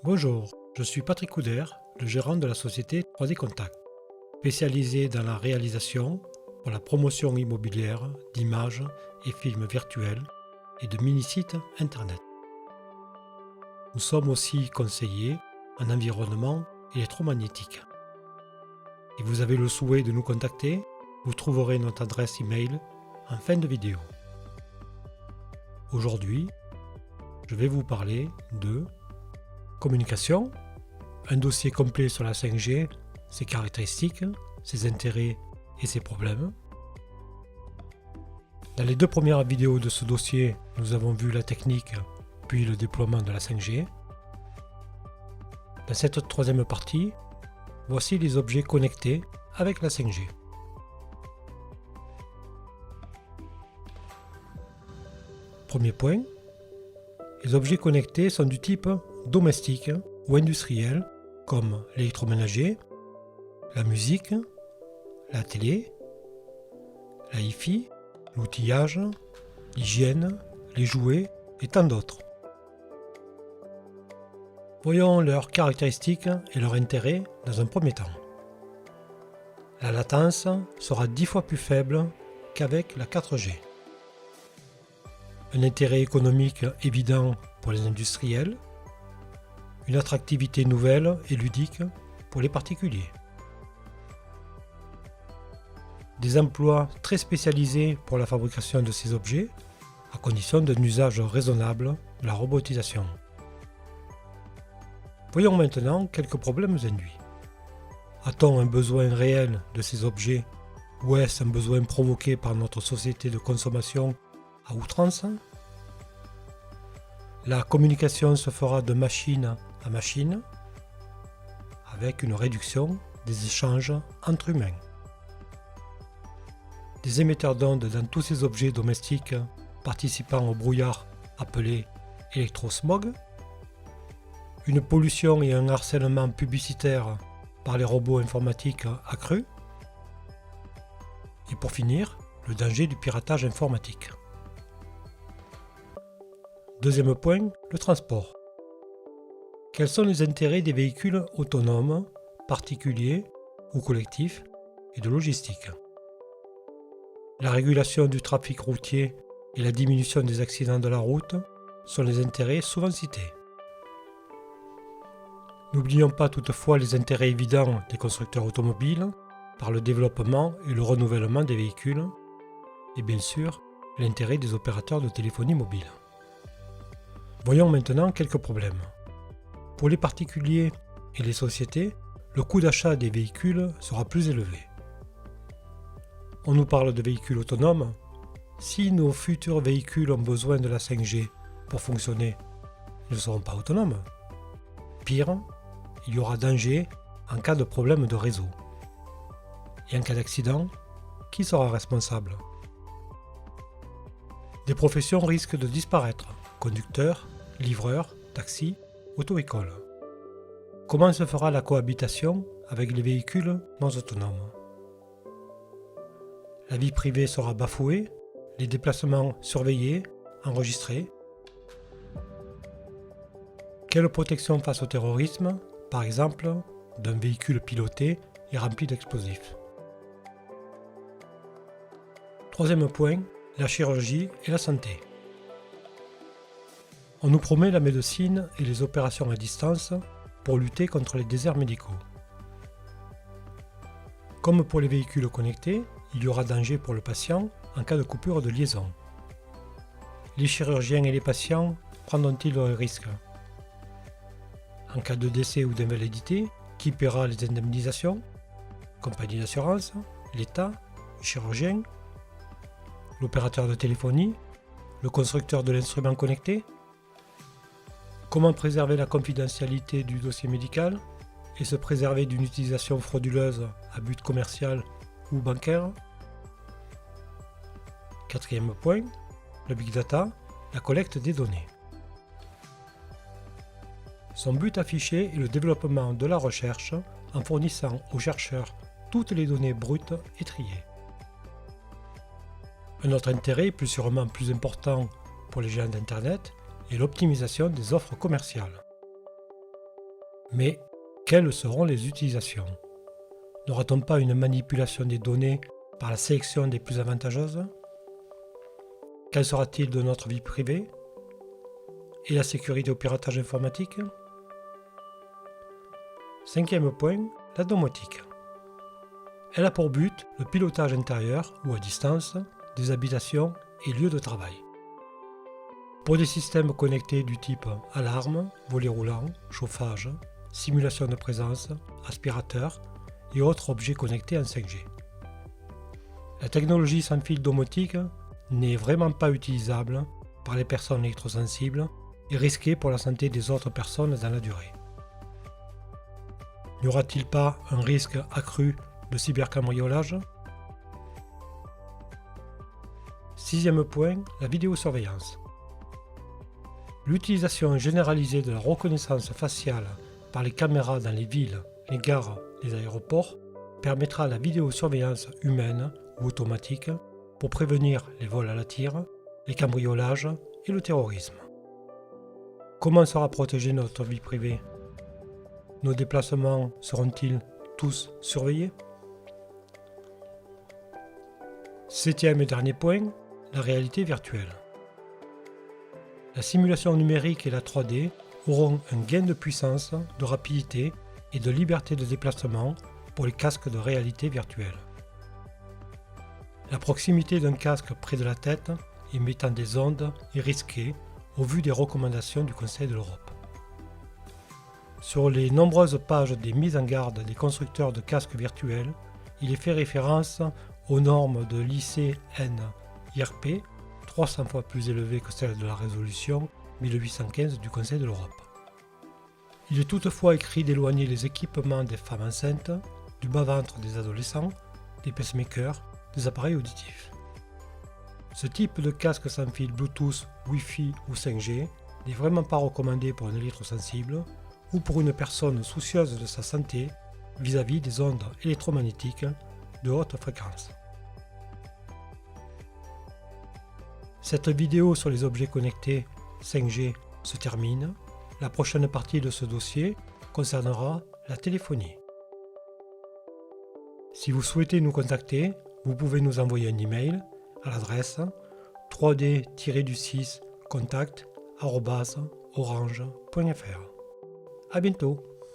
Bonjour, je suis Patrick Couder, le gérant de la société 3D Contact, spécialisée dans la réalisation pour la promotion immobilière d'images et films virtuels et de mini-sites internet. Nous sommes aussi conseillers en environnement électromagnétique. Si vous avez le souhait de nous contacter, vous trouverez notre adresse email en fin de vidéo. Aujourd'hui, je vais vous parler de communication, un dossier complet sur la 5G, ses caractéristiques, ses intérêts et ses problèmes. Dans les deux premières vidéos de ce dossier, nous avons vu la technique puis le déploiement de la 5G. Dans cette troisième partie, voici les objets connectés avec la 5G. Premier point, les objets connectés sont du type domestique ou industriel, comme l'électroménager, la musique, la télé, la hi-fi, l'outillage, l'hygiène, les jouets et tant d'autres. Voyons leurs caractéristiques et leurs intérêts dans un premier temps. La latence sera 10 fois plus faible qu'avec la 4G. Un intérêt économique évident pour les industriels, une attractivité nouvelle et ludique pour les particuliers. Des emplois très spécialisés pour la fabrication de ces objets, à condition d'un usage raisonnable de la robotisation. Voyons maintenant quelques problèmes induits. A-t-on un besoin réel de ces objets ou est-ce un besoin provoqué par notre société de consommation à outrance? La communication se fera de machine à machine avec une réduction des échanges entre humains. Des émetteurs d'ondes dans tous ces objets domestiques participant au brouillard appelé électrosmog, une pollution et un harcèlement publicitaire par les robots informatiques accrus, et pour finir, le danger du piratage informatique. Deuxième point, le transport. Quels sont les intérêts des véhicules autonomes, particuliers ou collectifs et de logistique? La régulation du trafic routier et la diminution des accidents de la route sont les intérêts souvent cités. N'oublions pas toutefois les intérêts évidents des constructeurs automobiles par le développement et le renouvellement des véhicules et bien sûr l'intérêt des opérateurs de téléphonie mobile. Voyons maintenant quelques problèmes. Pour les particuliers et les sociétés, le coût d'achat des véhicules sera plus élevé. On nous parle de véhicules autonomes. Si nos futurs véhicules ont besoin de la 5G pour fonctionner, ils ne seront pas autonomes. Pire, il y aura danger en cas de problème de réseau. Et en cas d'accident, qui sera responsable? Des professions risquent de disparaître. Conducteurs, livreurs, taxis, auto-école. Comment se fera la cohabitation avec les véhicules non autonomes? La vie privée sera bafouée, les déplacements surveillés, enregistrés. Quelle protection face au terrorisme, par exemple, d'un véhicule piloté et rempli d'explosifs? Troisième point, la chirurgie et la santé. On nous promet la médecine et les opérations à distance pour lutter contre les déserts médicaux. Comme pour les véhicules connectés, il y aura danger pour le patient en cas de coupure de liaison. Les chirurgiens et les patients prendront-ils le risque? En cas de décès ou d'invalidité, qui paiera les indemnisations? Compagnie d'assurance, l'État, le chirurgien, l'opérateur de téléphonie, le constructeur de l'instrument connecté? Comment préserver la confidentialité du dossier médical et se préserver d'une utilisation frauduleuse à but commercial ou bancaire? Quatrième point, le Big Data, la collecte des données. Son but affiché est le développement de la recherche en fournissant aux chercheurs toutes les données brutes et triées. Un autre intérêt, plus sûrement plus important pour les géants d'Internet, est l'optimisation des offres commerciales. Mais quelles seront les utilisations? N'aura-t-on pas une manipulation des données par la sélection des plus avantageuses? Qu'en sera-t-il de notre vie privée? Et la sécurité au piratage informatique? Cinquième point, la domotique. Elle a pour but le pilotage intérieur ou à distance des habitations et lieux de travail. Pour des systèmes connectés du type alarme, volet roulant, chauffage, simulation de présence, aspirateur et autres objets connectés en 5G. La technologie sans fil domotique n'est vraiment pas utilisable par les personnes électrosensibles et risquée pour la santé des autres personnes dans la durée. N'y aura-t-il pas un risque accru de cybercambriolage? Sixième point, la vidéosurveillance. L'utilisation généralisée de la reconnaissance faciale par les caméras dans les villes, les gares, les aéroports permettra la vidéosurveillance humaine ou automatique pour prévenir les vols à la tire, les cambriolages et le terrorisme. Comment sera protégée notre vie privée? Nos déplacements seront-ils tous surveillés? Septième et dernier point, la réalité virtuelle. La simulation numérique et la 3D auront un gain de puissance, de rapidité et de liberté de déplacement pour les casques de réalité virtuelle. La proximité d'un casque près de la tête émettant des ondes est risquée au vu des recommandations du Conseil de l'Europe. Sur les nombreuses pages des mises en garde des constructeurs de casques virtuels, il est fait référence aux normes de l'ICNIRP, 300 fois plus élevées que celles de la résolution 1815 du Conseil de l'Europe. Il est toutefois écrit d'éloigner les équipements des femmes enceintes, du bas-ventre des adolescents, des pacemakers, des appareils auditifs. Ce type de casque sans fil Bluetooth, Wi-Fi ou 5G n'est vraiment pas recommandé pour un électrosensible ou pour une personne soucieuse de sa santé vis-à-vis des ondes électromagnétiques de haute fréquence. Cette vidéo sur les objets connectés 5G se termine. La prochaine partie de ce dossier concernera la téléphonie. Si vous souhaitez nous contacter, vous pouvez nous envoyer un email à l'adresse 3d-6contact@orange.fr. À bientôt.